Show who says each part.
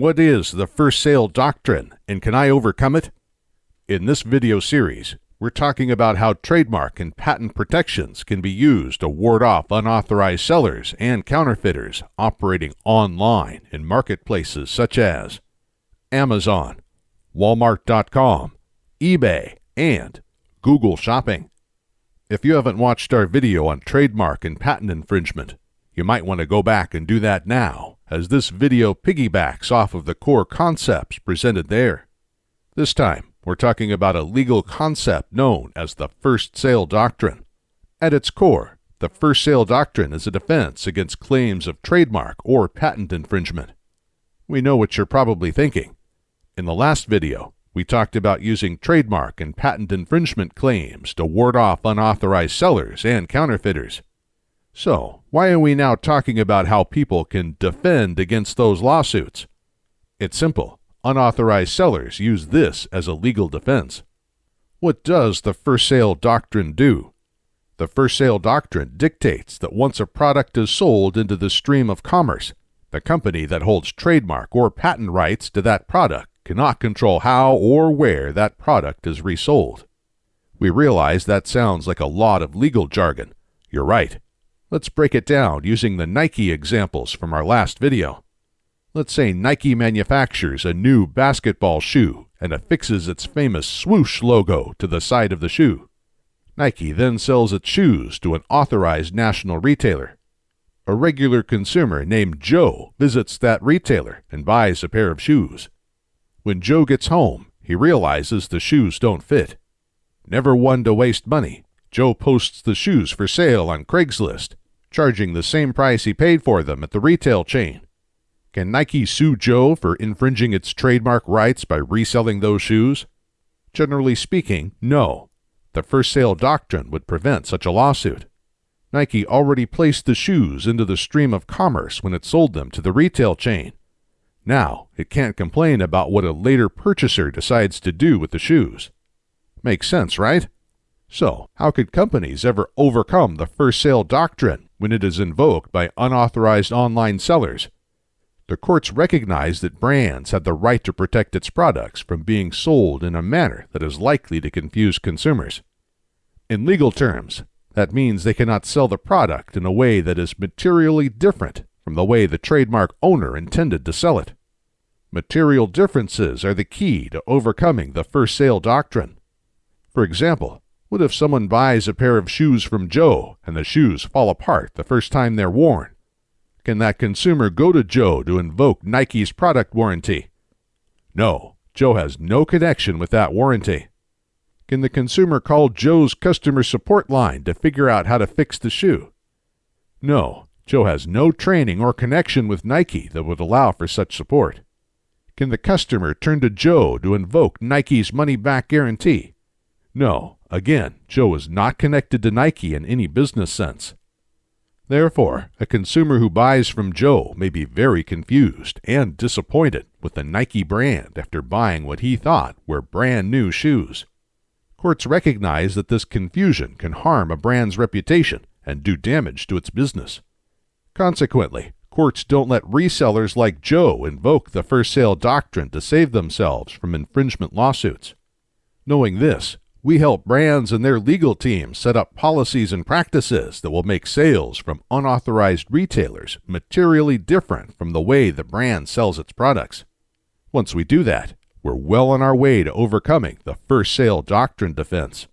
Speaker 1: What is the first sale doctrine, and can I overcome it? In this video series, we're talking about how trademark and patent protections can be used to ward off unauthorized sellers and counterfeiters operating online in marketplaces such as Amazon, Walmart.com, eBay, and Google Shopping. If you haven't watched our video on trademark and patent infringement, you might want to go back and do that now, as this video piggybacks off of the core concepts presented there. This time, we're talking about a legal concept known as the first sale doctrine. At its core, the first sale doctrine is a defense against claims of trademark or patent infringement. We know what you're probably thinking. In the last video, we talked about using trademark and patent infringement claims to ward off unauthorized sellers and counterfeiters. So, why are we now talking about how people can defend against those lawsuits? It's simple. Unauthorized sellers use this as a legal defense. What does the first sale doctrine do? The first sale doctrine dictates that once a product is sold into the stream of commerce, the company that holds trademark or patent rights to that product cannot control how or where that product is resold. We realize that sounds like a lot of legal jargon. You're right. Let's break it down using the Nike examples from our last video. Let's say Nike manufactures a new basketball shoe and affixes its famous swoosh logo to the side of the shoe. Nike then sells its shoes to an authorized national retailer. A regular consumer named Joe visits that retailer and buys a pair of shoes. When Joe gets home, he realizes the shoes don't fit. Never one to waste money, Joe posts the shoes for sale on Craigslist, charging the same price he paid for them at the retail chain. Can Nike sue Joe for infringing its trademark rights by reselling those shoes? Generally speaking, no. The first sale doctrine would prevent such a lawsuit. Nike already placed the shoes into the stream of commerce when it sold them to the retail chain. Now, it can't complain about what a later purchaser decides to do with the shoes. Makes sense, right? So, how could companies ever overcome the first sale doctrine when it is invoked by unauthorized online sellers? The courts recognize that brands have the right to protect its products from being sold in a manner that is likely to confuse consumers. In legal terms, that means they cannot sell the product in a way that is materially different from the way the trademark owner intended to sell it. Material differences are the key to overcoming the first sale doctrine. For example, what if someone buys a pair of shoes from Joe and the shoes fall apart the first time they're worn? Can that consumer go to Joe to invoke Nike's product warranty? No, Joe has no connection with that warranty. Can the consumer call Joe's customer support line to figure out how to fix the shoe? No, Joe has no training or connection with Nike that would allow for such support. Can the customer turn to Joe to invoke Nike's money-back guarantee? No, again, Joe is not connected to Nike in any business sense. Therefore, a consumer who buys from Joe may be very confused and disappointed with the Nike brand after buying what he thought were brand new shoes. Courts recognize that this confusion can harm a brand's reputation and do damage to its business. Consequently, courts don't let resellers like Joe invoke the first sale doctrine to save themselves from infringement lawsuits. Knowing this, we help brands and their legal teams set up policies and practices that will make sales from unauthorized retailers materially different from the way the brand sells its products. Once we do that, we're well on our way to overcoming the first sale doctrine defense.